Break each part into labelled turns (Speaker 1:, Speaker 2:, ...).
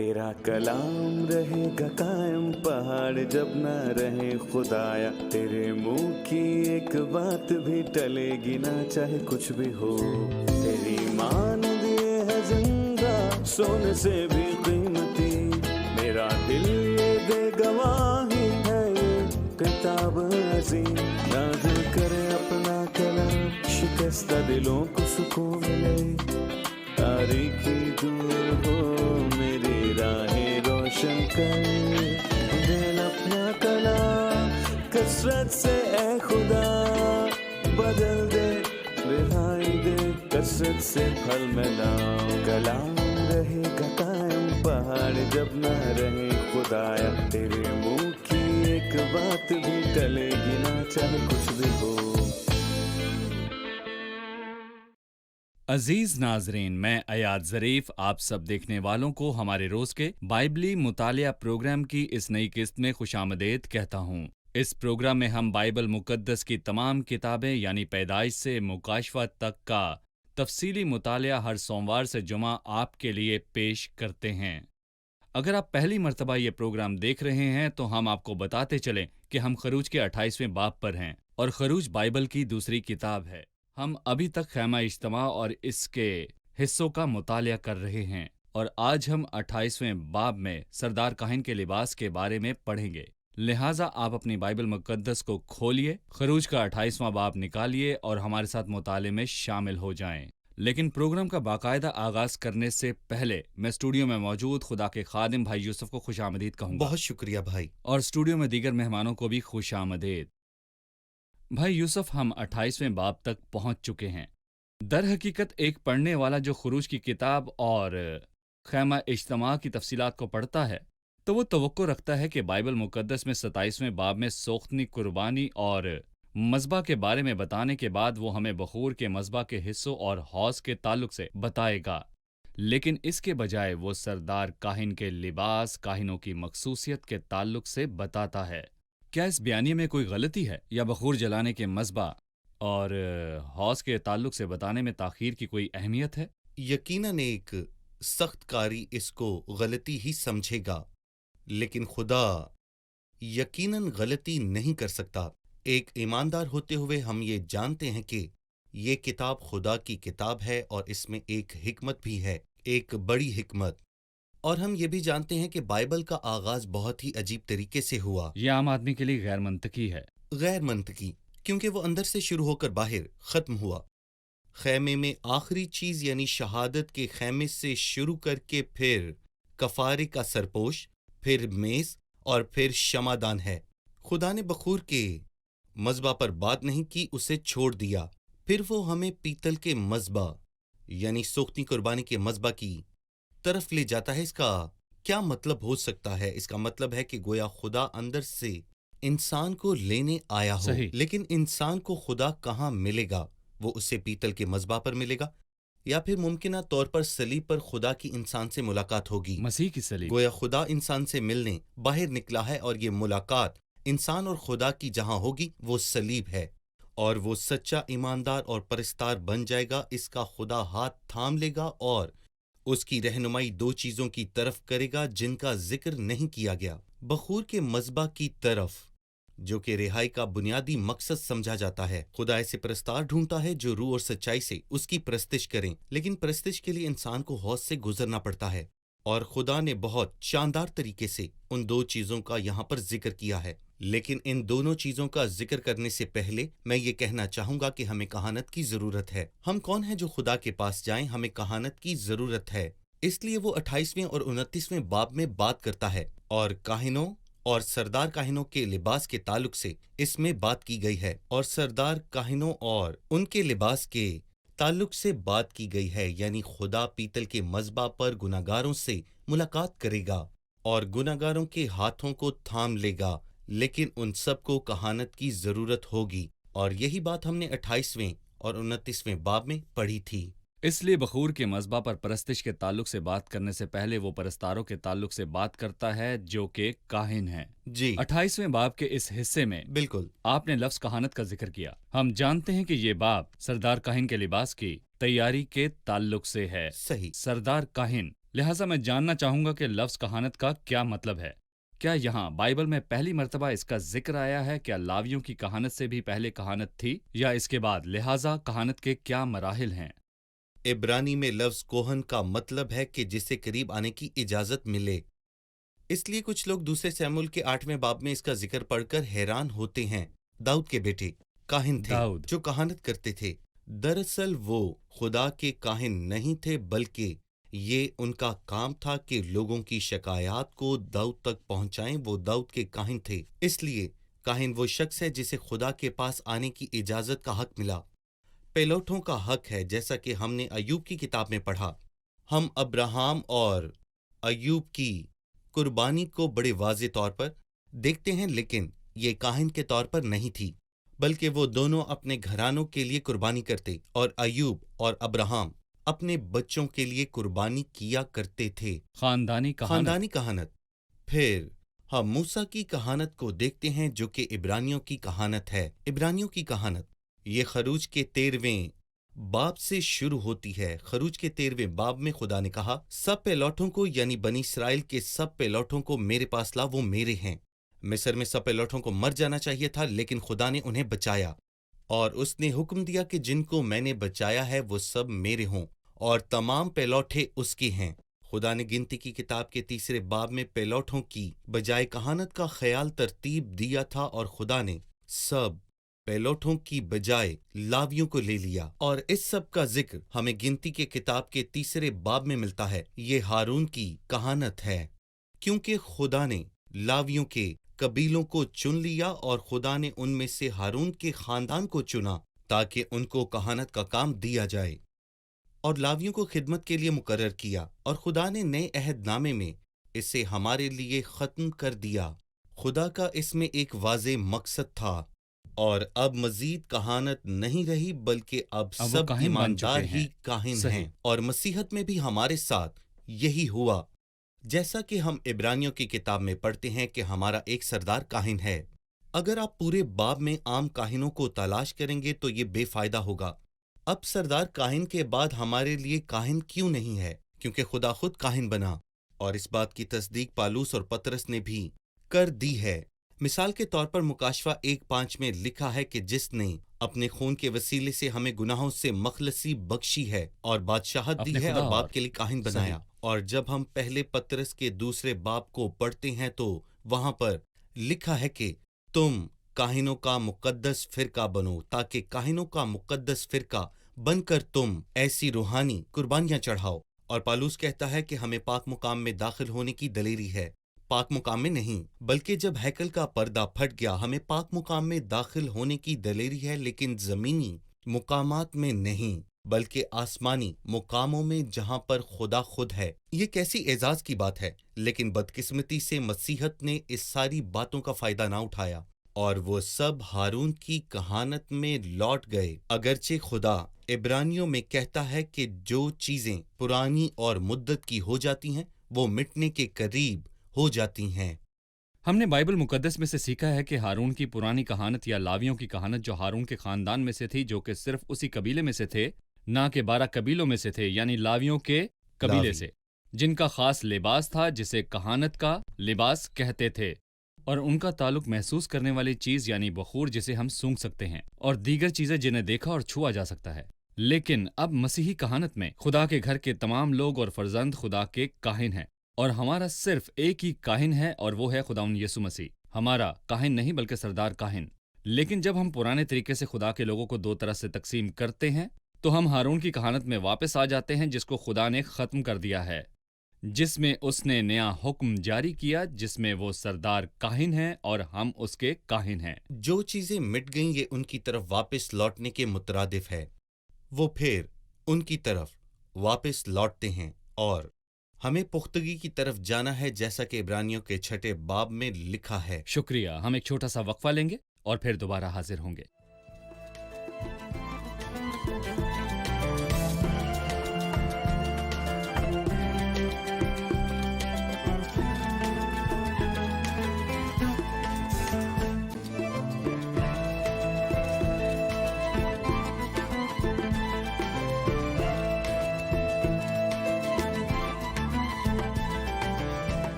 Speaker 1: तेरा कलाम रहेगा कायम पहाड़ जब ना रहे खुदाया, तेरे मुंह की एक बात भी टलेगी ना चाहे कुछ भी हो। तेरी मान दिए है जिंदा सोने से भी कीमती, मेरा दिल ये दे गवाही है ये किताब अजीम। नाज़िल करे अपना कलाम, शिकस्ता दिलों को सुकून मिले, तारीकी दूर हो मेरी राहें रोशन कर। दिल अपना कलाम कसरत से ए खुदा बदल दे, रिहाई दे कसरत से फल मिलाओ। कलाम रहेगा कायम पहाड़ जब ना रहे खुदाया, तेरे मुंह की एक बात भी टलेगी ना चाहे कुछ भी हो।
Speaker 2: अजीज नाजरीन, मैं अयाद ज़रीफ आप सब देखने वालों को हमारे रोज के बाइबली मुतालिया प्रोग्राम की इस नई किस्त में खुशामदीद कहता हूँ। इस प्रोग्राम में हम बाइबल मुकद्दस की तमाम किताबें यानी पैदाइश से मुकाशवा तक का तफसीली मुतालिया हर सोमवार से जुमा आपके लिए पेश करते हैं। अगर आप पहली मर्तबा ये प्रोग्राम देख रहे हैं तो हम आपको बताते चलें कि हम खरूज के 28वें बाब पर हैं और खरूज बाइबल की दूसरी किताब है। हम अभी तक खैमा इज्तिमा और इसके हिस्सों का मुतालिया कर रहे हैं और आज हम 28वें बाब में सरदार काहिन के लिबास के बारे में पढ़ेंगे। लिहाजा आप अपनी बाइबल मुकद्दस को खोलिए, खरूज का 28वां बाब निकालिए और हमारे साथ मुताले में शामिल हो जाएं। लेकिन प्रोग्राम का बाकायदा आगाज करने से पहले मैं स्टूडियो में मौजूद खुदा के खादिम भाई यूसुफ को खुशामदीद कहूंगा।
Speaker 3: बहुत शुक्रिया भाई।
Speaker 2: और स्टूडियो में दीगर मेहमानों को भी खुशामदीद। भाई यूसुफ, हम 28वें बाब तक पहुंच चुके हैं। दर हकीकत एक पढ़ने वाला जो खरूज की किताब और खैमा इज्तिमा की तफसीलात को पढ़ता है तो वो तवक्को रखता है कि बाइबल मुकद्दस में 27वें बाब में सोख्तनी कुर्बानी और मज़बा के बारे में बताने के बाद वो हमें बखूर के मज़बा के हिस्सों और हौज के ताल्लुक से बताएगा। लेकिन इसके बजाय वो सरदार काहिन के लिबास, काहिनों की मखसूसियत के ताल्लुक से बताता है। क्या इस बयानी में कोई गलती है या बखूर जलाने के मज़बा और हौज के ताल्लुक से बताने में ताख़ीर की कोई अहमियत है?
Speaker 3: यकीनन एक सख्त कारी इसको गलती ही समझेगा, लेकिन खुदा यकीनन गलती नहीं कर सकता। एक ईमानदार होते हुए हम ये जानते हैं कि ये किताब खुदा की किताब है और इसमें एक हिकमत भी है, एक बड़ी हिकमत। और हम ये भी जानते हैं कि बाइबल का आगाज बहुत ही अजीब तरीके से हुआ।
Speaker 2: यह आम आदमी के लिए गैर मंतकी है।
Speaker 3: गैर मंतकी क्योंकि वो अंदर से शुरू होकर बाहर खत्म हुआ। खैमे में आखिरी चीज यानी शहादत के खैमे से शुरू करके फिर कफारे का सरपोश, फिर मेज और फिर शमादान है। खुदा ने बखूर के मज़बा पर बात नहीं की, उसे छोड़ दिया। फिर वो हमें पीतल के मज़बा यानी सोख्ती कुर्बानी के मज़बा की तरफ ले जाता है। इसका क्या मतलब हो सकता है? इसका मतलब है कि गोया खुदा अंदर से इंसान को लेने आया हो। लेकिन इंसान को खुदा कहाँ मिलेगा? वो उसे पीतल के मज़बा पर मिलेगा या फिर मुमकिना तौर पर सलीब पर खुदा की इंसान से मुलाकात होगी।
Speaker 2: मसीह की सलीब।
Speaker 3: गोया खुदा इंसान से मिलने बाहर निकला है और ये मुलाकात इंसान और खुदा की जहां होगी वो सलीब है। और वो सच्चा ईमानदार और परस्तार बन जाएगा। इसका खुदा हाथ थाम लेगा और उसकी रहनुमाई दो चीजों की तरफ करेगा जिनका जिक्र नहीं किया गया। बखूर के मज़बा की तरफ, जो कि रिहाई का बुनियादी मकसद समझा जाता है। खुदा ऐसे परस्तार ढूंढता है जो रूह और सच्चाई से उसकी परस्तिश करें, लेकिन परस्तिश के लिए इंसान को हौज से गुजरना पड़ता है। और खुदा ने बहुत शानदार तरीके से उन दो चीजों का यहाँ पर जिक्र किया है। लेकिन इन दोनों चीजों का जिक्र करने से पहले मैं ये कहना चाहूंगा कि हमें कहानत की जरूरत है। हम कौन हैं जो खुदा के पास जाएं? हमें कहानत की जरूरत है। इसलिए वो 28वें और 29वें बाब में बात करता है और काहिनों और सरदार काहिनों के लिबास के ताल्लुक से इसमें बात की गई है। और सरदार काहिनों और उनके लिबास के ताल्लुक से बात की गई है, यानी खुदा पीतल के मज़बा पर गुनाहगारों से मुलाकात करेगा और गुनाहगारों के हाथों को थाम लेगा। लेकिन उन सबको कहानत की जरूरत होगी और यही बात हमने 28वें और 29वें बाब में पढ़ी थी।
Speaker 2: इसलिए बखूर के मज़बा पर परस्तिश के ताल्लुक से बात करने से पहले वो परस्तारों के ताल्लुक से बात करता है जो कि काहिन हैं।
Speaker 3: जी
Speaker 2: 28वें बाब के इस हिस्से में
Speaker 3: बिल्कुल
Speaker 2: आपने लफ्ज कहानत का जिक्र किया। हम जानते हैं कि ये बाब सरदार काहिन के लिबास की तैयारी के ताल्लुक से है।
Speaker 3: सही।
Speaker 2: सरदार काहिन लिहाजा मैं जानना चाहूंगा कि लफ्ज़ कहानत का क्या मतलब है। क्या यहाँ बाइबल में पहली मर्तबा इसका जिक्र आया है? क्या लावियों की कहानत से भी पहले कहानत थी या इसके बाद? लिहाजा कहानत के क्या मराहिल हैं?
Speaker 3: इब्रानी में लफ्ज कोहन का मतलब है कि जिसे करीब आने की इजाजत मिले। इसलिए कुछ लोग दूसरे सैमुएल के 8वें बाब में इसका जिक्र पढ़कर हैरान होते हैं। दाऊद के बेटे काहिन थे
Speaker 2: दाऊद।
Speaker 3: जो कहानत करते थे। दरअसल वो खुदा के काहिन नहीं थे, बल्कि ये उनका काम था कि लोगों की शिकायत को दाऊद तक पहुंचाएं। वो दाऊद के काहिन थे। इसलिए काहिन वो शख्स है जिसे खुदा के पास आने की इजाजत का हक मिला। पेलोठों का हक है, जैसा कि हमने अय्यूब की किताब में पढ़ा। हम अब्राहम और अय्यूब की कुर्बानी को बड़े वाज़े तौर पर देखते हैं, लेकिन ये काहिन के तौर पर नहीं थी, बल्कि वो दोनों अपने घरानों के लिए कुर्बानी करते और अय्यूब और अब्राहम अपने बच्चों के लिए कुर्बानी किया करते थे।
Speaker 2: खानदानी कहानत।
Speaker 3: खानदानी कहानत। फिर हम मूसा की कहानत को देखते हैं जो कि इब्रानियों की कहानत है। इब्रानियों की कहानत ये खरूज के 13वें बाब से शुरू होती है। खरूज के 13वें बाब में खुदा ने कहा, सब पेलौठों को यानी बनी इसराइल के सब पेलौठों को मेरे पास ला, वो मेरे हैं। मिस्र में सब पेलौठों को मर जाना चाहिए था, लेकिन खुदा ने उन्हें बचाया और उसने हुक्म दिया कि जिनको मैंने बचाया है वो सब मेरे हों और तमाम पेलौठे उसके हैं। खुदा ने गिनती की किताब के 3 बाब में पेलौठों की बजाय कहानत का ख्याल तरतीब दिया था और खुदा ने सब पेलौठों की बजाय लावियों को ले लिया। और इस सब का जिक्र हमें गिनती के किताब के 3 बाब में मिलता है। ये हारून की कहानत है, क्योंकि खुदा ने लावियों के कबीलों को चुन लिया और खुदा ने उनमें से हारून के खानदान को चुना ताकि उनको कहानत का काम दिया जाए और लावियों को खिदमत के लिए मुकर्रर किया। और खुदा ने नए अहदनामे में इसे हमारे लिए ख़त्म कर दिया। खुदा का इसमें एक वाज़े मकसद था और अब मजीद कहानत नहीं रही, बल्कि अब
Speaker 2: वो
Speaker 3: सब
Speaker 2: काहिन बन
Speaker 3: ईमानदार
Speaker 2: चुके
Speaker 3: ही
Speaker 2: हैं।
Speaker 3: काहिन
Speaker 2: सही।
Speaker 3: हैं। और मसीहत में भी हमारे साथ यही हुआ, जैसा कि हम इब्रानियों की किताब में पढ़ते हैं कि हमारा एक सरदार काहिन है। अगर आप पूरे बाब में आम काहिनों को तलाश करेंगे तो ये बेफायदा होगा। अब सरदार काहिन के बाद हमारे लिए काहिन क्यों नहीं है? क्योंकि खुदा खुद काहिन बना और इस बात की तस्दीक पालूस और पतरस ने भी कर दी है। मिसाल के तौर पर मुकाशवा 1:5 में लिखा है कि जिसने अपने खून के वसीले से हमें गुनाहों से मखलसी बख्शी है और बादशाहत दी
Speaker 2: अपने
Speaker 3: है
Speaker 2: खुदा
Speaker 3: और बाप
Speaker 2: और
Speaker 3: के लिए काहिन बनाया। और जब हम पहले पतरस के 2 बाब को पढ़ते हैं तो वहां पर लिखा है कि तुम काहिनों का मुकद्दस फिरका बनो, ताकि काहिनों का मुकद्दस फिरका बनकर तुम ऐसी रूहानी कुर्बानियां चढ़ाओ। और पालूस कहता है कि हमें पाक मुकाम में दाखिल होने की दलेरी है। पाक मुकाम में नहीं, बल्कि जब हैकल का पर्दा फट गया हमें पाक मुकाम में दाखिल होने की दलेरी है, लेकिन जमीनी मुकामात में नहीं, बल्कि आसमानी मुकामों में जहां पर खुदा खुद है। ये कैसी एजाज की बात है। लेकिन बदकिस्मती से मसीहत ने इस सारी बातों का फायदा ना उठाया और वो सब हारून की कहानत में लौट गए। अगरचे खुदा इब्रानियों में कहता है कि जो चीजें पुरानी और मुद्दत की हो जाती हैं वो मिटने के करीब हो जाती हैं।
Speaker 2: हमने बाइबल मुकद्दस में से सीखा है कि हारून की पुरानी कहानत या लावियों की कहानत जो हारून के खानदान में से थी, जो कि सिर्फ उसी कबीले में से थे, ना कि 12 कबीलों में से थे, यानी लावियों के कबीले
Speaker 3: लावी।
Speaker 2: से, जिनका खास लिबास था जिसे कहानत का लिबास कहते थे, और उनका ताल्लुक महसूस करने वाली चीज यानी बखूर जिसे हम सूंघ सकते हैं, और दीगर चीजें जिन्हें देखा और छुआ जा सकता है। लेकिन अब मसीही कहानत में खुदा के घर के तमाम लोग और फर्जंद खुदा के काहिन हैं, और हमारा सिर्फ एक ही काहिन है और वो है खुदाउन यीशु मसीह। हमारा काहिन नहीं बल्कि सरदार काहिन। लेकिन जब हम पुराने तरीके से खुदा के लोगों को 2 तरह से तकसीम करते हैं तो हम हारून की कहानत में वापस आ जाते हैं, जिसको खुदा ने ख़त्म कर दिया है, जिसमें उसने नया हुक्म जारी किया, जिसमें वो सरदार काहिन है और हम उसके काहिन हैं।
Speaker 3: जो चीजें मिट गईं ये उनकी तरफ वापस लौटने के मुतरादिफ है। वो फिर उनकी तरफ वापस लौटते हैं और हमें पुख्तगी की तरफ जाना है, जैसा कि इब्रानियों के 6 बाब में लिखा है।
Speaker 2: शुक्रिया। हम एक छोटा सा वक्फा लेंगे और फिर दोबारा हाजिर होंगे।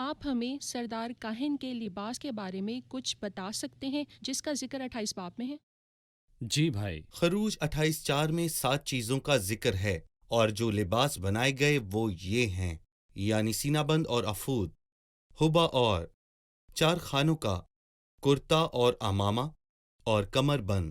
Speaker 4: آپ ہمیں سردار کاہن کے لباس کے بارے میں کچھ بتا سکتے ہیں جس کا ذکر 28 باب میں ہے؟
Speaker 2: جی بھائی،
Speaker 3: خروج 28:4 میں 7 چیزوں کا ذکر ہے، اور جو لباس بنائے گئے وہ یہ ہیں، یعنی سینہ بند اور افود، حبا اور 4 خانوں کا، کرتا اور امامہ اور کمر بند۔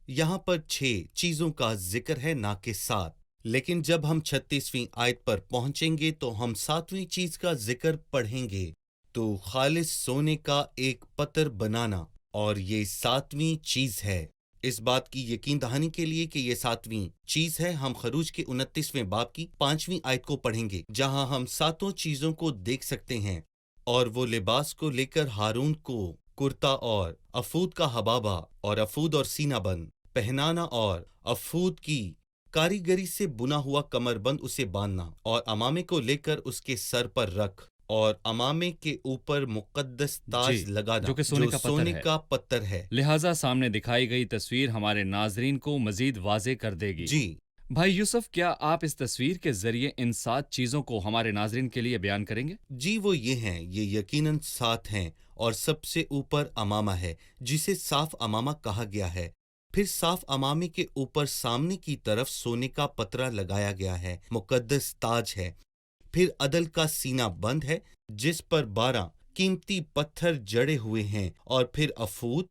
Speaker 3: یہاں پر 6 چیزوں کا ذکر ہے، نہ کہ 7۔ لیکن جب ہم 36ویں آیت پر پہنچیں گے تو ہم 7ویں چیز کا ذکر پڑھیں گے، تو خالص سونے کا ایک پتر بنانا، اور یہ 7ویں چیز ہے۔ اس بات کی یقین دہانی کے لیے کہ یہ 7ویں چیز ہے، ہم خروج کے 29ویں باب کی 5ویں آیت کو پڑھیں گے، جہاں ہم 7 چیزوں کو دیکھ سکتے ہیں۔ اور وہ لباس کو لے کر ہارون کو کرتا اور افود کا حبابہ اور افود اور سینہ بند پہنانا، اور افود کی کاریگری سے بنا ہوا کمر بند اسے باندھنا، اور امامے کو لے کر اس کے سر پر رکھ، اور امامے کے اوپر مقدس تاج
Speaker 2: جی،
Speaker 3: لگانا
Speaker 2: جو کہ سونے کا پتر ہے۔
Speaker 3: کا پتر ہے۔
Speaker 2: لہٰذا سامنے دکھائی گئی تصویر ہمارے ناظرین کو مزید واضح کر دے گی۔
Speaker 3: جی
Speaker 2: بھائی یوسف، کیا آپ اس تصویر کے ذریعے ان 7 چیزوں کو ہمارے ناظرین کے لیے بیان کریں گے؟
Speaker 3: جی وہ یہ ہیں، یہ یقیناً 7 ہیں، اور سب سے اوپر امامہ ہے جسے صاف امامہ کہا گیا ہے۔ پھر صاف امامے کے اوپر سامنے کی طرف سونے کا پترا لگایا گیا ہے، مقدس تاج ہے۔ پھر عدل کا سینہ بند ہے جس پر 12 قیمتی پتھر جڑے ہوئے ہیں، اور پھر افود،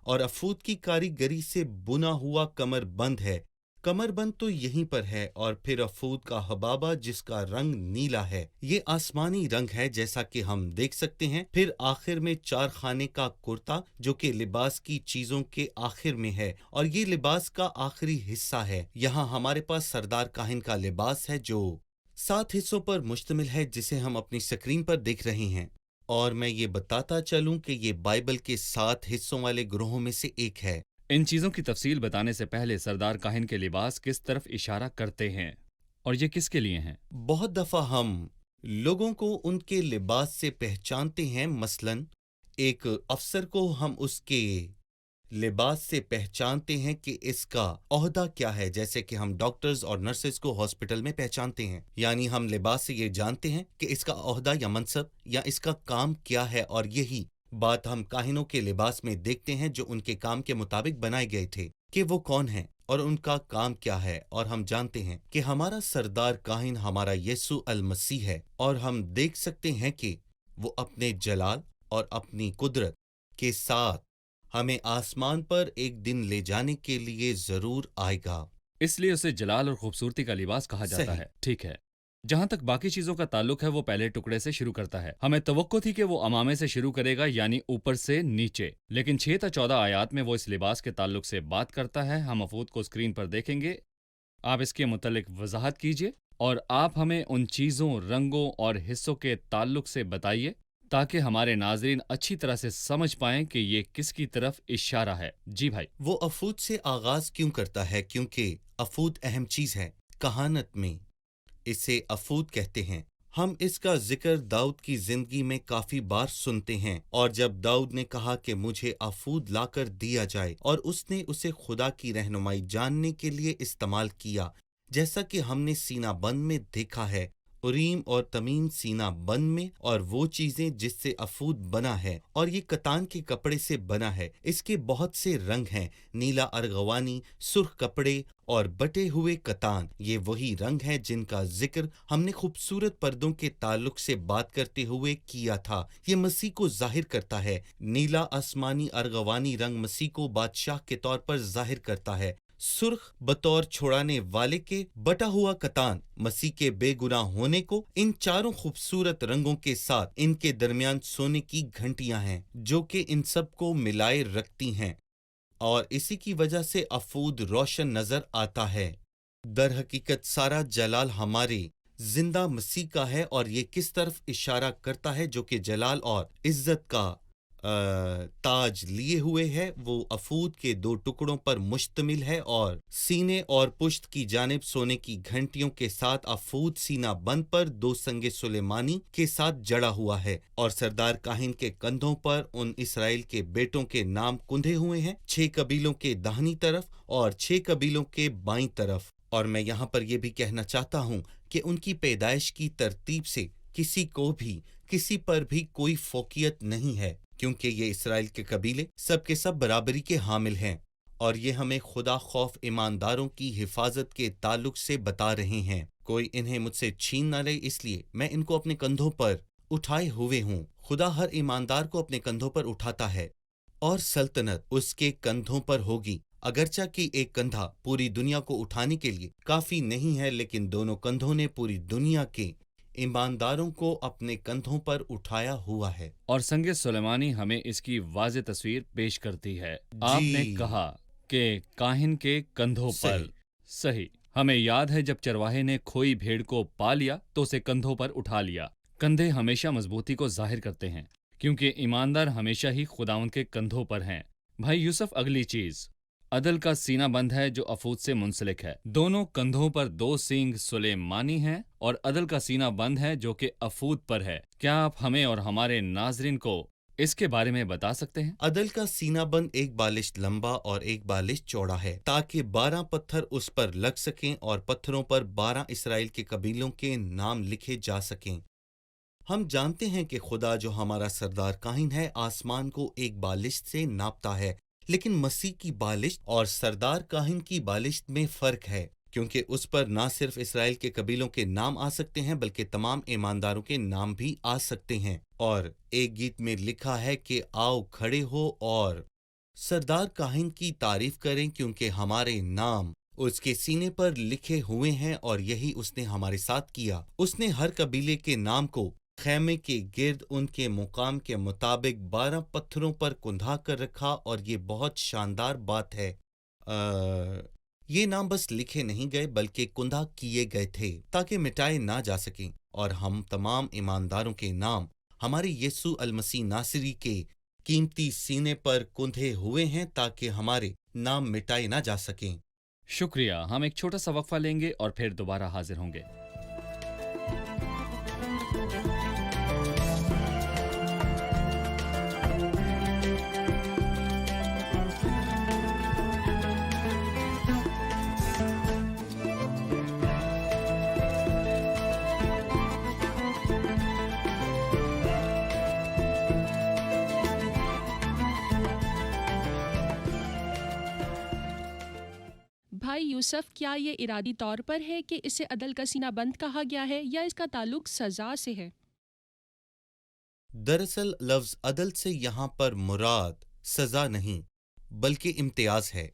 Speaker 3: اور افود کی کاریگری سے بنا ہوا کمر بند ہے۔ کمر بند تو یہیں پر ہے، اور پھر افود کا حبابہ جس کا رنگ نیلا ہے، یہ آسمانی رنگ ہے جیسا کہ ہم دیکھ سکتے ہیں۔ پھر آخر میں 4 خانے کا کرتا جو کہ لباس کی چیزوں کے آخر میں ہے، اور یہ لباس کا آخری حصہ ہے۔ یہاں ہمارے پاس سردار کاہن کا لباس ہے جو 7 حصوں پر مشتمل ہے، جسے ہم اپنی سکرین پر دیکھ رہے ہیں۔ اور میں یہ بتاتا چلوں کہ یہ بائبل کے 7 حصوں والے گروہوں میں سے ایک ہے۔
Speaker 2: ان چیزوں کی تفصیل بتانے سے پہلے سردار کاہن کے لباس کس طرف اشارہ کرتے ہیں اور یہ کس کے لیے ہیں؟
Speaker 3: بہت دفعہ ہم لوگوں کو ان کے لباس سے پہچانتے ہیں، مثلاً ایک افسر کو ہم اس کے لباس سے پہچانتے ہیں کہ اس کا عہدہ کیا ہے، جیسے کہ ہم ڈاکٹرز اور نرسز کو ہاسپٹل میں پہچانتے ہیں، یعنی ہم لباس سے یہ جانتے ہیں کہ اس کا عہدہ یا منصب یا اس کا کام کیا ہے، اور یہی بات ہم کاہنوں کے لباس میں دیکھتے ہیں جو ان کے کام کے مطابق بنائے گئے تھے، کہ وہ کون ہیں اور ان کا کام کیا ہے۔ اور ہم جانتے ہیں کہ ہمارا سردار کاہن ہمارا یسوع المسیح ہے، اور ہم دیکھ سکتے ہیں کہ وہ اپنے جلال اور اپنی قدرت کے ساتھ ہمیں آسمان پر ایک دن لے جانے کے لیے ضرور آئے گا۔
Speaker 2: اس لیے اسے جلال اور خوبصورتی کا لباس کہا جاتا
Speaker 3: صحیح۔
Speaker 2: ہے۔ ٹھیک ہے، جہاں تک باقی چیزوں کا تعلق ہے وہ پہلے ٹکڑے سے شروع کرتا ہے۔ ہمیں توقع تھی کہ وہ امامے سے شروع کرے گا، یعنی اوپر سے نیچے، لیکن 6 تا 14 آیات میں وہ اس لباس کے تعلق سے بات کرتا ہے۔ ہم افود کو اسکرین پر دیکھیں گے، آپ اس کے متعلق وضاحت کیجیے اور آپ ہمیں ان چیزوں، رنگوں اور حصوں کے تعلق سے بتائیے تاکہ ہمارے ناظرین اچھی طرح سے سمجھ پائیں کہ یہ کس کی طرف اشارہ ہے۔ جی بھائی۔
Speaker 3: وہ افود سے آغاز کیوں کرتا ہے؟ کیونکہ افود اہم چیز ہے۔ کہانت میں اسے افود کہتے ہیں۔ ہم اس کا ذکر داؤد کی زندگی میں کافی بار سنتے ہیں، اور جب داؤد نے کہا کہ مجھے افود لا کر دیا جائے، اور اس نے اسے خدا کی رہنمائی جاننے کے لیے استعمال کیا، جیسا کہ ہم نے سینہ بند میں دیکھا ہے، اریم اور تمیم سینہ بند میں، اور وہ چیزیں جس سے افود بنا ہے، اور یہ کتان کے کپڑے سے بنا ہے۔ اس کے بہت سے رنگ ہیں، نیلا، ارغوانی، سرخ کپڑے اور بٹے ہوئے کتان۔ یہ وہی رنگ ہیں جن کا ذکر ہم نے خوبصورت پردوں کے تعلق سے بات کرتے ہوئے کیا تھا۔ یہ مسیح کو ظاہر کرتا ہے۔ نیلا آسمانی ارغوانی رنگ مسیح کو بادشاہ کے طور پر ظاہر کرتا ہے۔ سرخ بطور چھڑانے والے کے، بٹا ہوا کتان مسیح کے بے گناہ ہونے کو۔ ان چاروں خوبصورت رنگوں کے ساتھ ان کے درمیان سونے کی گھنٹیاں ہیں جو کہ ان سب کو ملائے رکھتی ہیں، اور اسی کی وجہ سے افود روشن نظر آتا ہے۔ در حقیقت سارا جلال ہمارے زندہ مسیح کا ہے، اور یہ کس طرف اشارہ کرتا ہے؟ جو کہ جلال اور عزت کا تاج لیے ہوئے ہے، وہ افود کے 2 ٹکڑوں پر مشتمل ہے، اور سینے اور پشت کی جانب سونے کی گھنٹیوں کے ساتھ افود سینہ بند پر 2 سنگ سلیمانی کے ساتھ جڑا ہوا ہے، اور سردار کاہن کے کندھوں پر ان اسرائیل کے بیٹوں کے نام کندھے ہوئے ہیں، 6 قبیلوں کے داہنی طرف اور 6 قبیلوں کے بائیں طرف۔ اور میں یہاں پر یہ بھی کہنا چاہتا ہوں کہ ان کی پیدائش کی ترتیب سے کسی کو بھی किसी पर भी कोई फोकियत नहीं है, क्योंकि ये इसराइल के कबीले सब के सब बराबरी के हामिल हैं, और ये हमें खुदा खौफ ईमानदारों की हिफाजत के ताल्लुक से बता रहे हैं। कोई इन्हें मुझसे छीन न ले, इसलिए मैं इनको अपने कंधों पर उठाए हुए हूँ। खुदा हर ईमानदार को अपने कंधों पर उठाता है और सल्तनत उसके कंधों पर होगी। अगरचा कि एक कंधा पूरी दुनिया को उठाने के लिए काफी नहीं है, लेकिन दोनों कंधों ने पूरी दुनिया के ईमानदारों को अपने कंधों पर उठाया हुआ है।
Speaker 2: और संगे सुलेमानी हमें इसकी वाज़ेह तस्वीर पेश करती है। आपने कहा कि काहिन के कंधों पर। सही। हमें याद है जब चरवाहे ने खोई भेड़ को पा लिया तो उसे कंधों पर उठा लिया। कंधे हमेशा मजबूती को जाहिर करते हैं, क्योंकि ईमानदार हमेशा ही खुदावंद के कंधों पर हैं। भाई यूसुफ, अगली चीज, अदल का सीना बंद है जो अफूद से मुंसलिक है। दोनों कंधों पर 2 सींग सुलेमानी हैं और अदल का सीना बंद है जो कि अफूद पर है। क्या आप हमें और हमारे नाजरीन को इसके बारे में बता सकते हैं?
Speaker 3: अदल का सीनाबंद एक बालिश लंबा और एक बालिश चौड़ा है, ताकि 12 पत्थर उस पर लग सकें और पत्थरों पर 12 इसराइल के कबीलों के नाम लिखे जा सकें। हम जानते हैं कि खुदा जो हमारा सरदार काहिन है आसमान को एक बालिश से नापता है, लेकिन मसीह की बालिश और सरदार काहिन की बालिश में फर्क है, क्योंकि उस पर ना सिर्फ इसराइल के कबीलों के नाम आ सकते हैं बल्कि तमाम ईमानदारों के नाम भी आ सकते हैं। और एक गीत में लिखा है कि आओ खड़े हो और सरदार काहिन की तारीफ करें, क्योंकि हमारे नाम उसके सीने पर लिखे हुए हैं और यही उसने हमारे साथ किया। उसने हर कबीले के नाम को खैमे के गिर्द उनके मुकाम के मुताबिक 12 पत्थरों पर कुंधा कर रखा, और ये बहुत शानदार बात है। ये नाम बस लिखे नहीं गए बल्कि कुंधा किए गए थे ताकि मिटाए ना जा सकें, और हम तमाम ईमानदारों के नाम हमारे यीशु अल मसीह नासरी के कीमती सीने पर कुंधे हुए हैं ताकि हमारे नाम मिटाए ना जा सकें।
Speaker 2: शुक्रिया। हम एक छोटा सा वक्फा लेंगे और फिर दोबारा हाजिर होंगे।
Speaker 4: भाई यूसुफ, क्या ये इरादी तौर पर है कि इसे अदल का सीना बंद कहा गया है या इसका ताल्लुक सजा से है?
Speaker 3: दरअसल लफ्ज अदल से यहाँ पर मुराद सजा नहीं बल्कि इम्तियाज है।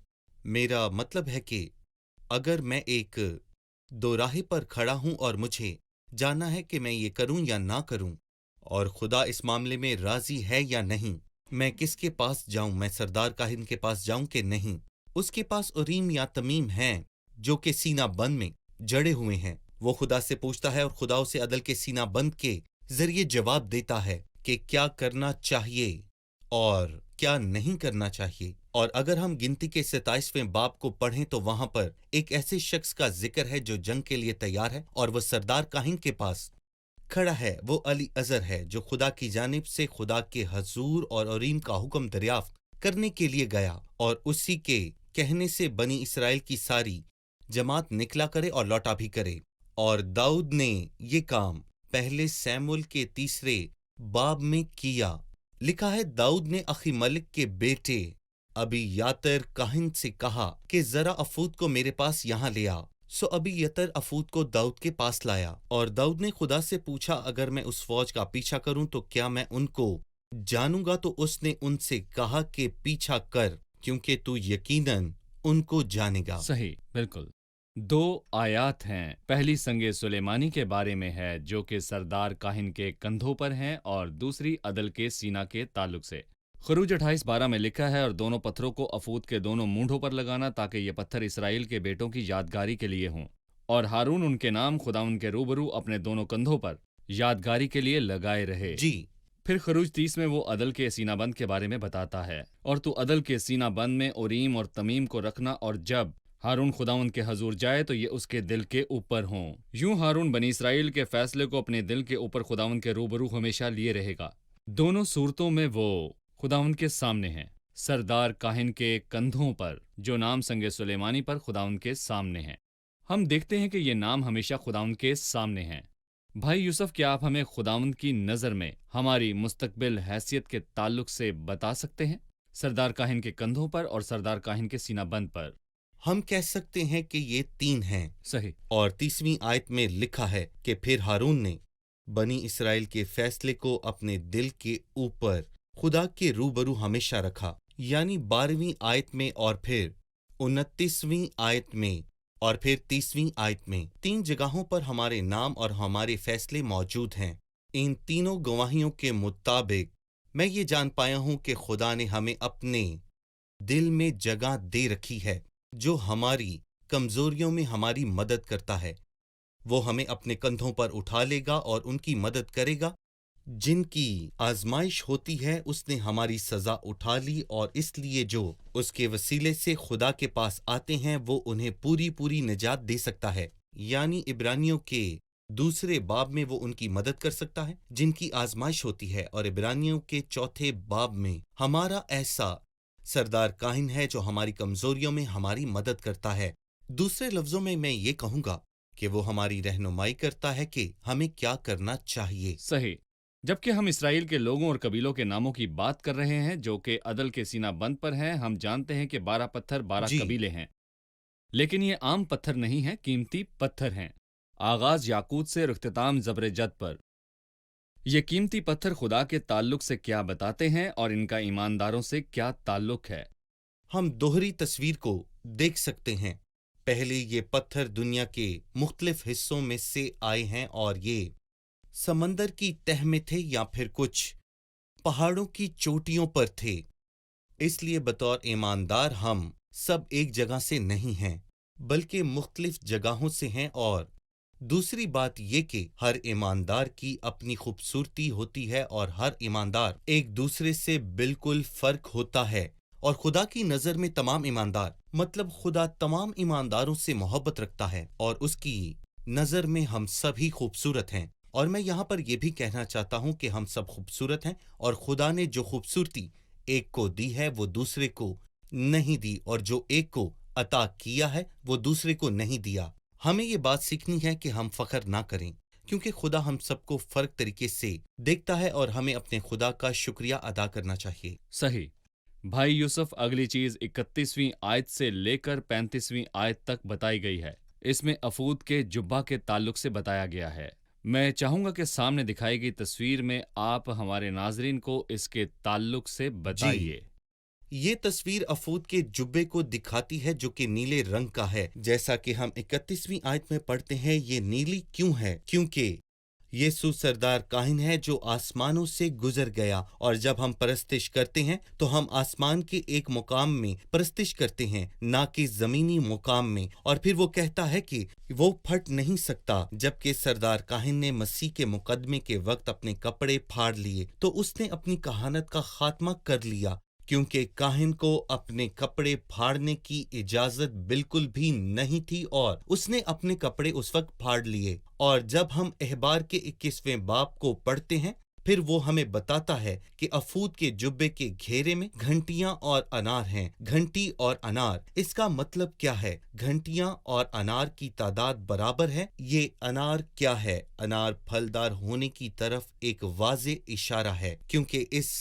Speaker 3: मेरा मतलब है कि अगर मैं एक दोराहे पर खड़ा हूं और मुझे जानना है कि मैं ये करूं या ना करूं, और खुदा इस मामले में राजी है या नहीं, मैं किसके पास जाऊं? मैं सरदार काहिन के पास जाऊं कि नहीं? उसके पास उरीम या तमीम हैं जो कि सीना बंद में जड़े हुए हैं। वो खुदा से पूछता है और खुदा उसे अदल के सीना बंद के जरिए जवाब देता है कि क्या करना चाहिए और क्या नहीं करना चाहिए। और अगर हम गिनती के 27वें बाब को पढ़ें तो वहां पर एक ऐसे शख्स का जिक्र है जो जंग के लिए तैयार है, और वह सरदार काहिन के पास खड़ा है। वो अली अजर है जो खुदा की जानिब से खुदा के हजूर और उरीम का हुक्म दरियाफ्त करने के लिए गया, और उसी के कहने से बनी इसराइल की सारी जमात निकला करे और लौटा भी करे। और दाऊद ने ये काम पहले सैमुएल के 3 बाब में किया। लिखा है, दाऊद ने अखीमलेक के बेटे अबीयातर काहिन से कहा कि जरा अफूद को मेरे पास यहाँ ले आ। सो अबीयातर अफूद को दाऊद के पास लाया, और दाऊद ने खुदा से पूछा, अगर मैं उस फौज का पीछा करूं तो क्या मैं उनको जानूंगा? तो उसने उनसे कहा कि पीछा कर, क्योंकि तू यकीनन उनको जानेगा।
Speaker 2: सही, बिल्कुल। 2 आयात हैं। पहली संगे सुलेमानी के बारे में है जो कि सरदार काहिन के कंधों पर हैं, और दूसरी अदल के सीना के ताल्लुक से। खरूज 28:12 में लिखा है, और दोनों पत्थरों को अफूद के दोनों मूंढों पर लगाना ताकि ये पत्थर इसराइल के बेटों की यादगारी के लिए हों, और हारून उनके नाम खुदा उनके रूबरू अपने दोनों कंधों पर यादगारी के लिए लगाए रहे।
Speaker 3: जी।
Speaker 2: फिर खरूज 30 में वो अदल के सीनाबंद के बारे में बताता है, और तू अदल के सीनाबंद में उरीम और तमीम को रखना, और जब हारून खुदावंद के हजूर जाए तो ये उसके दिल के ऊपर हों। यूं हारून बनी इसराइल के फैसले को अपने दिल के ऊपर खुदावंद के रूबरू हमेशा लिए रहेगा। दोनों सूरतों में वो खुदावंद के सामने हैं। सरदार काहिन के कंधों पर, जो नाम संगे सुलेमानी पर खुदावंद के सामने हैं। हम देखते हैं कि ये नाम हमेशा खुदावंद के सामने हैं। भाई यूसुफ, क्या आप हमें खुदावंद की नज़र में हमारी मुस्तकबिल हैसियत के ताल्लुक से बता सकते हैं? सरदार काहिन के कंधों पर और सरदार काहिन के सीनाबंद पर।
Speaker 3: हम कह सकते हैं कि ये 3 हैं।
Speaker 2: सही।
Speaker 3: और 30वीं आयत में लिखा है कि फिर हारून ने बनी इसराइल के फैसले को अपने दिल के ऊपर खुदा के रूबरू हमेशा रखा, यानी 12वीं आयत में और फिर 29वीं आयत में और फिर 30वीं आयत में 3 जगहों पर हमारे नाम और हमारे फैसले मौजूद हैं। इन तीनों गवाहियों के मुताबिक मैं ये जान पाया हूं कि खुदा ने हमें अपने दिल में जगह दे रखी है, जो हमारी कमजोरियों में हमारी मदद करता है। वो हमें अपने कंधों पर उठा लेगा और उनकी मदद करेगा। जिनकी आजमाइश होती है उसने हमारी सजा उठा ली, और इसलिए जो उसके वसीले से खुदा के पास आते हैं वो उन्हें पूरी पूरी निजात दे सकता है। यानी इब्रानियों के 2 बाब में वो उनकी मदद कर सकता है जिनकी आजमाइश होती है, और इब्रानियों के 4 बाब में हमारा ऐसा सरदार काहिन है जो हमारी कमजोरियों में हमारी मदद करता है। दूसरे लफ्जों में मैं ये कहूंगा कि वो हमारी रहनुमाई करता है कि हमें क्या करना चाहिए।
Speaker 2: सही। जबकि हम इसराइल के लोगों और कबीलों के नामों की बात कर रहे हैं जो कि अदल के सीना बंद पर हैं, हम जानते हैं कि 12 पत्थर 12
Speaker 3: जी।
Speaker 2: कबीले हैं। लेकिन ये आम पत्थर नहीं हैं, कीमती पत्थर हैं। आगाज याकूत से और इख्तिताम ज़ब्र-ए-जद पर। ये कीमती पत्थर खुदा के ताल्लुक से क्या बताते हैं और इनका ईमानदारों से क्या ताल्लुक है?
Speaker 3: हम दोहरी तस्वीर को देख सकते हैं। पहले ये पत्थर दुनिया के मुख्तलिफ हिस्सों में से आए हैं, और ये समंदर की तह में थे या फिर कुछ पहाड़ों की चोटियों पर थे। इसलिए बतौर ईमानदार हम सब एक जगह से नहीं हैं, बल्कि मुख्तलिफ जगहों से हैं। और दूसरी बात ये कि हर ईमानदार की अपनी खूबसूरती होती है, और हर ईमानदार एक दूसरे से बिल्कुल फर्क होता है। और खुदा की नज़र में तमाम ईमानदार, मतलब खुदा तमाम ईमानदारों से मोहब्बत रखता है, और उसकी नज़र में हम सभी खूबसूरत हैं। और मैं यहाँ पर यह भी कहना चाहता हूँ कि हम सब खूबसूरत हैं, और खुदा ने जो खूबसूरती एक को दी है वो दूसरे को नहीं दी, और जो एक को अता किया है वो दूसरे को नहीं दिया। हमें ये बात सीखनी है कि हम फख्र ना करें, क्योंकि खुदा हम सबको फर्क तरीके से देखता है, और हमें अपने खुदा का शुक्रिया अदा करना चाहिए।
Speaker 2: सही। भाई यूसुफ, अगली चीज 31वीं आयत से लेकर 35वीं आयत तक बताई गई है। इसमें अफूद के जुब्बा के ताल्लुक से बताया गया है। मैं चाहूंगा कि सामने दिखाई गई तस्वीर में आप हमारे नाजरीन को इसके ताल्लुक से बताइए।
Speaker 3: ये तस्वीर अफूद के जुब्बे को दिखाती है, जो कि नीले रंग का है। जैसा कि हम 31वीं आयत में पढ़ते हैं, ये नीली क्यों है? क्योंकि यीशु सरदार काहिन है जो आसमानों से गुजर गया, और जब हम परस्तिश करते हैं तो हम आसमान के एक मुकाम में परस्तिश करते हैं, ना कि जमीनी मुकाम में। और फिर वो कहता है कि वो फट नहीं सकता। जबकि सरदार काहिन ने मसीह के मुकदमे के वक्त अपने कपड़े फाड़ लिए, तो उसने अपनी कहानत का खात्मा कर लिया, क्योंकि काहिन को अपने कपड़े फाड़ने की इजाजत बिल्कुल भी नहीं थी, और उसने अपने कपड़े उस वक्त फाड़ लिए। और जब हम अहबार के 21वें बाब को पढ़ते हैं, फिर वो हमें बताता है कि अफूद के जुब्बे के घेरे में घंटियां और अनार हैं। घंटी और अनार, इसका मतलब क्या है? घंटियां और अनार की तादाद बराबर है। ये अनार क्या है? अनार फलदार होने की तरफ एक वाज़े इशारा है, क्योंकि इस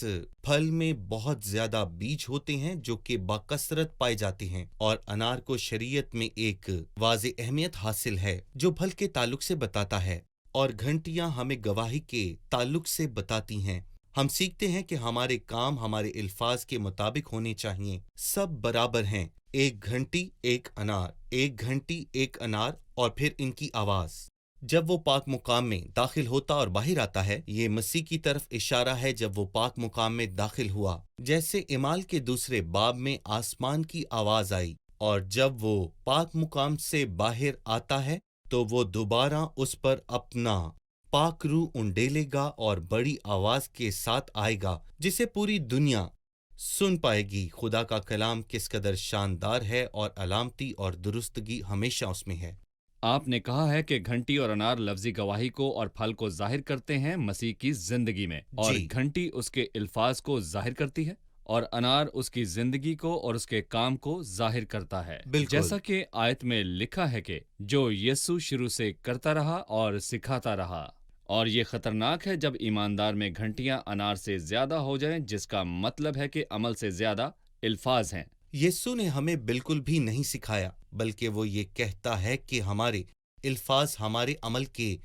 Speaker 3: फल में बहुत ज्यादा बीज होते हैं जो कि बाकसरत पाए जाते हैं, और अनार को शरीयत में एक वाज़े अहमियत हासिल है जो फल के ताल्लुक से बताता है। और घंटियां हमें गवाही के ताल्लुक से बताती हैं। हम सीखते हैं कि हमारे काम हमारे अल्फाज के मुताबिक होने चाहिए। सब बराबर हैं। एक घंटी एक अनार, एक घंटी एक अनार, और फिर इनकी आवाज जब वो पाक मुकाम में दाखिल होता और बाहर आता है, ये मसीह की तरफ इशारा है जब वो पाक मुकाम में दाखिल हुआ। जैसे इमाल के 2 बाब में आसमान की आवाज आई, और जब वो पाक मुकाम से बाहर आता है तो वो दोबारा उस पर अपना पाक रूह उंडेलेगा और बड़ी आवाज के साथ आएगा, जिसे पूरी दुनिया सुन पाएगी। खुदा का कलाम किस कदर शानदार है, और अलामती और दुरुस्तगी हमेशा उसमें है।
Speaker 2: आपने कहा है कि घंटी और अनार लफ्जी गवाही को और फल को जाहिर करते हैं मसीह की जिंदगी में, और
Speaker 3: जी।
Speaker 2: घंटी उसके अल्फाज को जाहिर करती है, और अनार उसकी जिंदगी को और उसके काम को जाहिर करता है।
Speaker 3: बिल्कुल।
Speaker 2: जैसा कि आयत में लिखा है कि जो यीशु शुरू से करता रहा और सिखाता रहा। اور یہ خطرناک ہے جب ایماندار میں گھنٹیاں انار سے زیادہ ہو جائیں، جس کا مطلب ہے کہ عمل سے زیادہ الفاظ ہیں۔
Speaker 3: یسوع نے ہمیں بالکل بھی نہیں سکھایا، بلکہ وہ یہ کہتا ہے کہ ہمارے الفاظ ہمارے عمل کے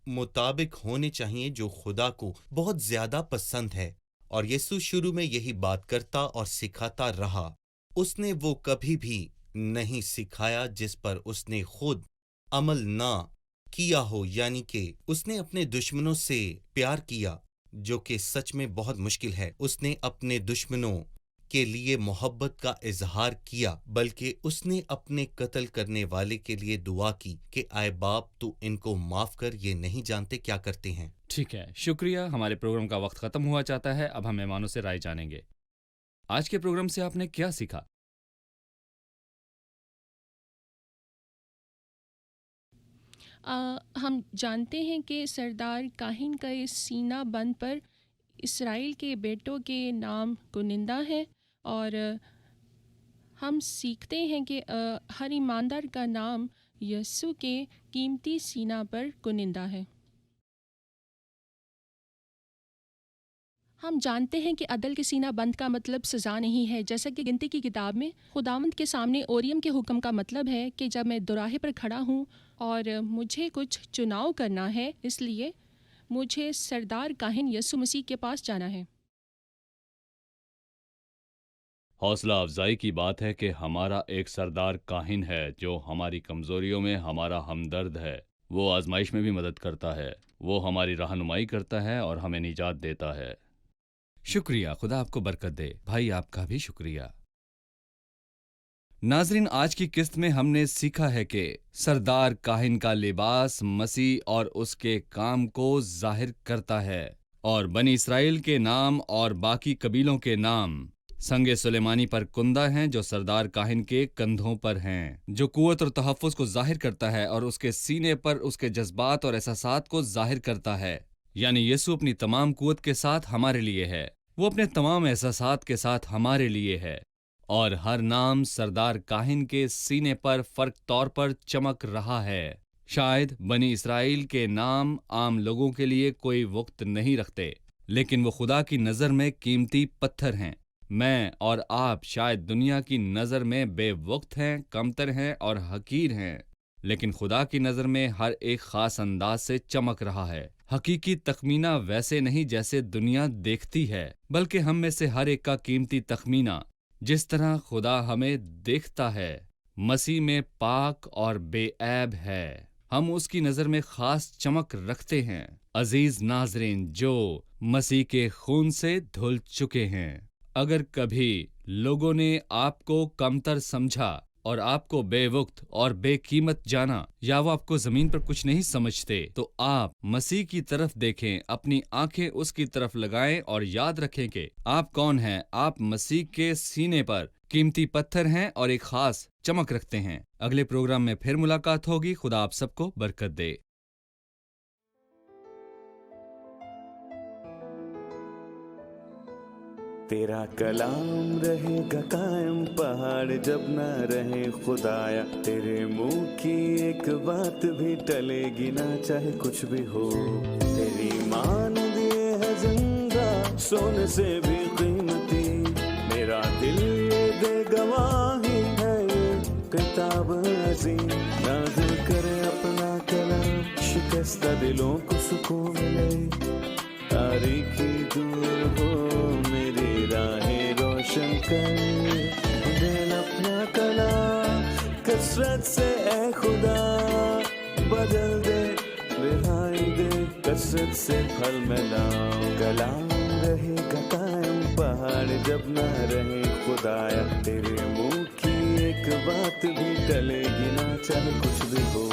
Speaker 3: مطابق ہونے چاہیے، جو خدا کو بہت زیادہ پسند ہے۔ اور یسوع شروع میں یہی بات کرتا اور سکھاتا رہا۔ اس نے وہ کبھی بھی نہیں سکھایا جس پر اس نے خود عمل نہ کیا ہو، یعنی کہ اس نے اپنے دشمنوں سے پیار کیا، جو کہ سچ میں بہت مشکل ہے۔ اس نے اپنے دشمنوں کے لیے محبت کا اظہار کیا، بلکہ اس نے اپنے قتل کرنے والے کے لیے دعا کی کہ اے باپ تو ان کو معاف کر، یہ نہیں جانتے کیا کرتے ہیں۔
Speaker 2: ٹھیک ہے، شکریہ۔ ہمارے پروگرام کا وقت ختم ہوا چاہتا ہے۔ اب ہم مہمانوں سے رائے جانیں گے۔ آج کے پروگرام سے آپ نے کیا سیکھا؟
Speaker 4: ہم جانتے ہیں کہ سردار کاہن کا اس سینہ بند پر اسرائیل کے بیٹوں کے نام کنندہ ہے، اور ہم سیکھتے ہیں کہ ہر ایماندار کا نام یسوع کے قیمتی سینہ پر کنندہ ہے۔ ہم جانتے ہیں کہ عدل کے سینہ بند کا مطلب سزا نہیں ہے، جیسا کہ گنتی کی کتاب میں خداوند کے سامنے اوریم کے حکم کا مطلب ہے کہ جب میں دوراہے پر کھڑا ہوں اور مجھے کچھ چناؤ کرنا ہے، اس لیے مجھے سردار کاہن یسوع مسیح کے پاس جانا ہے۔
Speaker 2: حوصلہ افزائی کی بات ہے کہ ہمارا ایک سردار کاہن ہے جو ہماری کمزوریوں میں ہمارا ہمدرد ہے۔ وہ آزمائش میں بھی مدد کرتا ہے، وہ ہماری رہنمائی کرتا ہے اور ہمیں نجات دیتا ہے۔ شکریہ، خدا آپ کو برکت دے۔ بھائی آپ کا بھی شکریہ۔ ناظرین، آج کی قسط میں ہم نے سیکھا ہے کہ سردار کاہن کا لباس مسیح اور اس کے کام کو ظاہر کرتا ہے، اور بنی اسرائیل کے نام اور باقی قبیلوں کے نام سنگ سلیمانی پر کندہ ہیں، جو سردار کاہن کے کندھوں پر ہیں، جو قوت اور تحفظ کو ظاہر کرتا ہے اور اس کے سینے پر اس کے جذبات اور احساسات کو ظاہر کرتا ہے۔ یعنی یسوع اپنی تمام قوت کے ساتھ ہمارے لیے ہے، وہ اپنے تمام احساسات کے ساتھ ہمارے لیے ہے، اور ہر نام سردار کاہن کے سینے پر فرق طور پر چمک رہا ہے۔ شاید بنی اسرائیل کے نام عام لوگوں کے لیے کوئی وقت نہیں رکھتے، لیکن وہ خدا کی نظر میں قیمتی پتھر ہیں۔ میں اور آپ شاید دنیا کی نظر میں بے وقت ہیں، کمتر ہیں اور حقیر ہیں، لیکن خدا کی نظر میں ہر ایک خاص انداز سے چمک رہا ہے۔ حقیقی تخمینہ ویسے نہیں جیسے دنیا دیکھتی ہے، بلکہ ہم میں سے ہر ایک کا قیمتی تخمینہ جس طرح خدا ہمیں دیکھتا ہے مسیح میں پاک اور بے عیب ہے۔ ہم اس کی نظر میں خاص چمک رکھتے ہیں۔ عزیز ناظرین جو مسیح کے خون سے دھل چکے ہیں، اگر کبھی لوگوں نے آپ کو کمتر سمجھا اور آپ کو بے وقت اور بے قیمت جانا، یا وہ آپ کو زمین پر کچھ نہیں سمجھتے، تو آپ مسیح کی طرف دیکھیں، اپنی آنکھیں اس کی طرف لگائیں اور یاد رکھیں کہ آپ کون ہیں۔ آپ مسیح کے سینے پر قیمتی پتھر ہیں اور ایک خاص چمک رکھتے ہیں۔ اگلے پروگرام میں پھر ملاقات ہوگی۔ خدا آپ سب کو برکت دے۔
Speaker 1: تیرا کلام رہے گا قائم، پہاڑ جب نہ رہے خدایا، تیرے منہ کی ایک بات بھی ٹلے گی نہ، چاہے کچھ بھی ہو۔ تیری مان دیے ہے زندہ، سونے سے بھی قیمتی، میرا دل یہ دے گواہی ہے، یہ کتاب عظیم نازل کرے اپنا کلام، شکستہ دلوں کو سکون ملے، تاریکی دور ہو میری راہیں روشن کر، دل اپنا کلام کثرت سے اے خدا بدل دے، رہائی دے کثرت سے پھل ملاؤ۔ کلام رہے گا قائم، پہاڑ جب نہ رہے خدایا، تیرے منہ کی ایک بات بھی ٹلے گی نہ، چاہے کچھ بھی ہو۔